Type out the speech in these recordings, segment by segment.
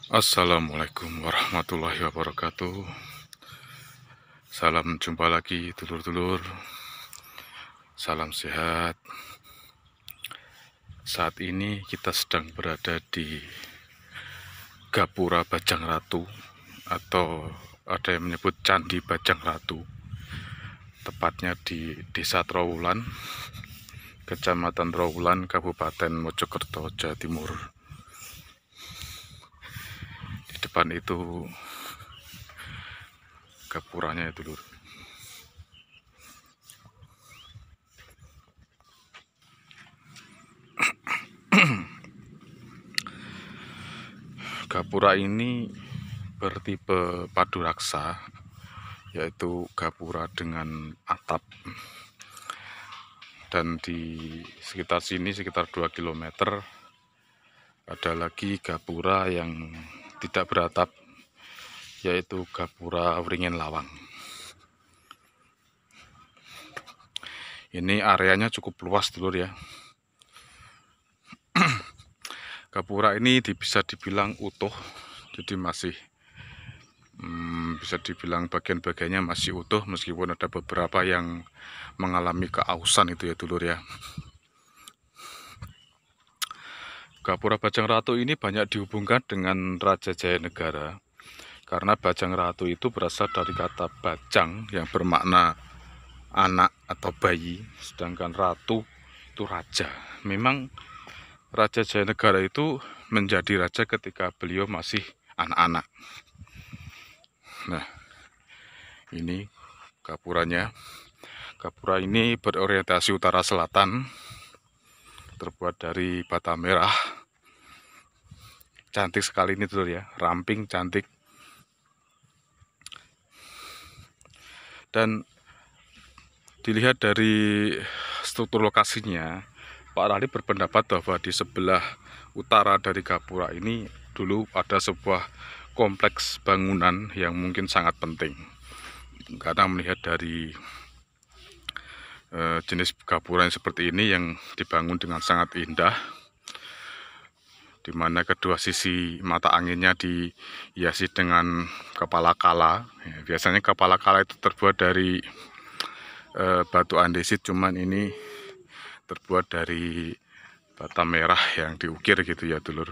Assalamualaikum warahmatullahi wabarakatuh. Salam jumpa lagi dulur-dulur. Salam sehat. Saat ini kita sedang berada di Gapura Bajang Ratu, atau ada yang menyebut Candi Bajang Ratu. Tepatnya di Desa Trowulan, Kecamatan Trowulan, Kabupaten Mojokerto, Jawa Timur. Di depan itu gapuranya ya dulur. Gapura ini bertipe padu raksa, yaitu gapura dengan atap, dan di sekitar sini sekitar 2 km ada lagi gapura yang tidak beratap, yaitu gapura Wringin Lawang. Ini areanya cukup luas dulur ya. Gapura ini bisa dibilang utuh, jadi masih bisa dibilang bagian-bagiannya masih utuh, meskipun ada beberapa yang mengalami keausan itu ya dulur ya. Gapura Bajang Ratu ini banyak dihubungkan dengan Raja Jayanegara, karena Bajang Ratu itu berasal dari kata bajang yang bermakna anak atau bayi, sedangkan ratu itu raja. Memang Raja Jayanegara itu menjadi raja ketika beliau masih anak-anak. Nah, ini gapuranya. Gapura ini berorientasi utara selatan, terbuat dari bata merah. Cantik sekali ini tuh ya, ramping, cantik. Dan dilihat dari struktur lokasinya, Pak Rali berpendapat bahwa di sebelah utara dari gapura ini dulu ada sebuah kompleks bangunan yang mungkin sangat penting, karena melihat dari jenis gapura yang seperti ini yang dibangun dengan sangat indah, di mana kedua sisi mata anginnya dihiasi dengan kepala kala. Biasanya kepala kala itu terbuat dari batu andesit, cuman ini terbuat dari bata merah yang diukir gitu ya dulur.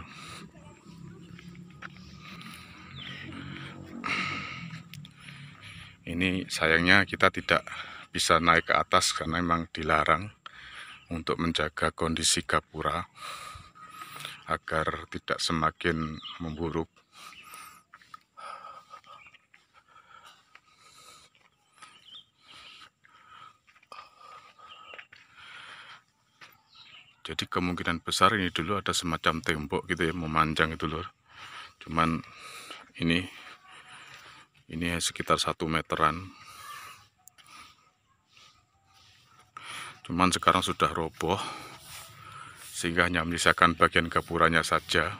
Ini sayangnya kita tidak bisa naik ke atas karena memang dilarang, untuk menjaga kondisi gapura agar tidak semakin memburuk. Jadi kemungkinan besar ini dulu ada semacam tembok gitu ya, memanjang itu lur. Cuman ini sekitar 1 meteran. Cuman sekarang sudah roboh, sehingga hanya menyisakan bagian gapuranya saja.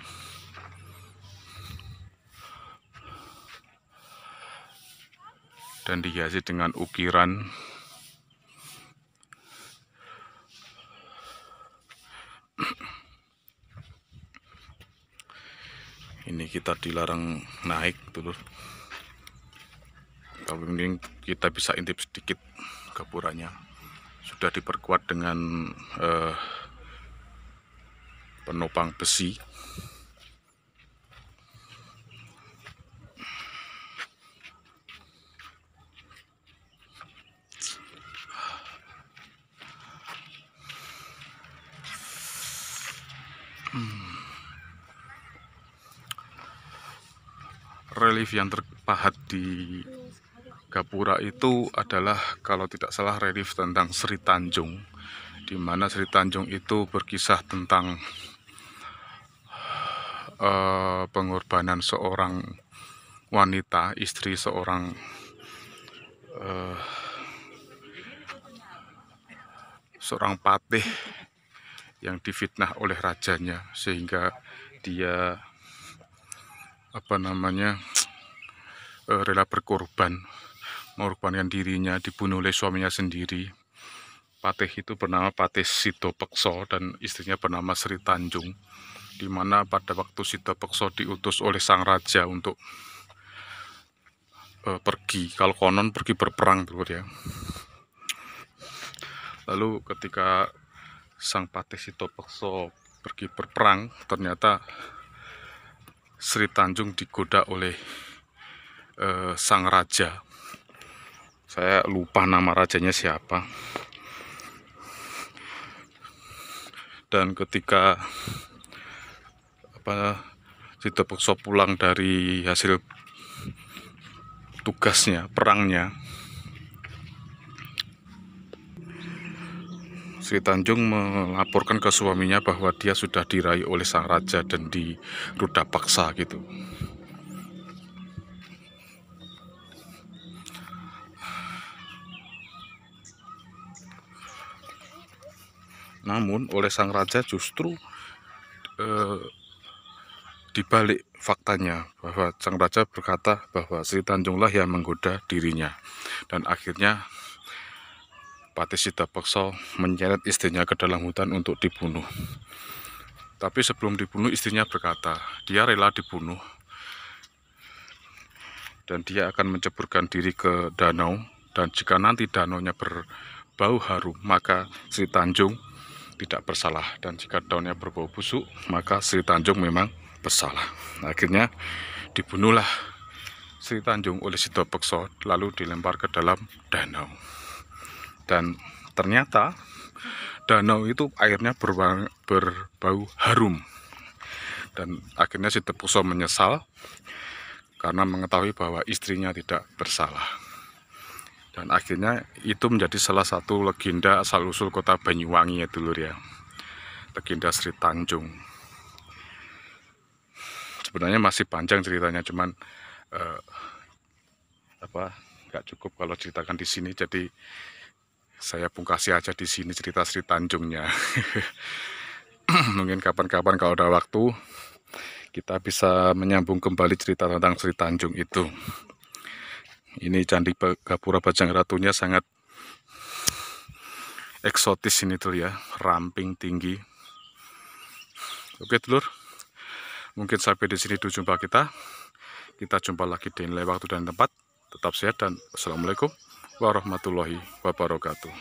Dan dihiasi dengan ukiran ini. Kita dilarang naik dulu, tapi mungkin kita bisa intip sedikit. Gapuranya sudah diperkuat dengan penopang besi. Relief yang terpahat di gapura itu adalah, kalau tidak salah, relief tentang Sri Tanjung, di mana Sri Tanjung itu berkisah tentang pengorbanan seorang wanita, istri seorang patih yang difitnah oleh rajanya, sehingga dia rela berkorban, mengorbankan dirinya, dibunuh oleh suaminya sendiri. Patih itu bernama Patih Sidopekso dan istrinya bernama Sri Tanjung. di mana pada waktu Sidapeksa diutus oleh sang raja untuk pergi, kalau konon pergi berperang dulu ya. Lalu ketika sang Patih Sidapeksa pergi berperang, ternyata Sri Tanjung digoda oleh sang raja. Saya lupa nama rajanya siapa. Dan ketika Sidapeksa pulang dari hasil tugasnya, perangnya, Sri Tanjung melaporkan ke suaminya bahwa dia sudah diraih oleh sang raja dan dirudapaksa gitu. Namun oleh sang raja justru dibalik faktanya, bahwa sang raja berkata bahwa Sri Tanjunglah yang menggoda dirinya, dan akhirnya Patih Sidapeksa menyeret istrinya ke dalam hutan untuk dibunuh. Tapi sebelum dibunuh, istrinya berkata dia rela dibunuh dan dia akan menceburkan diri ke danau, dan jika nanti danaunya berbau harum maka Sri Tanjung tidak bersalah, dan jika daunnya berbau busuk maka Sri Tanjung memang bersalah. Akhirnya dibunuhlah Sri Tanjung oleh Sidapeksa, lalu dilempar ke dalam danau. Dan ternyata danau itu airnya berbau harum. Dan akhirnya Sidapeksa menyesal karena mengetahui bahwa istrinya tidak bersalah. Dan akhirnya itu menjadi salah satu legenda asal-usul kota Banyuwangi ya dulur ya. Legenda Sri Tanjung. Sebenarnya masih panjang ceritanya, cuman nggak cukup kalau ceritakan di sini, jadi saya pungkasi aja di sini cerita Sri Tanjungnya. Mungkin kapan-kapan kalau ada waktu kita bisa menyambung kembali cerita tentang Sri Tanjung itu. Ini Candi Gapura Bajang Ratunya sangat eksotis ini tuh ya, ramping tinggi. Oke dulur, mungkin sampai di sini dulu jumpa kita. Kita jumpa lagi di lain waktu dan tempat. Tetap sehat dan assalamualaikum warahmatullahi wabarakatuh.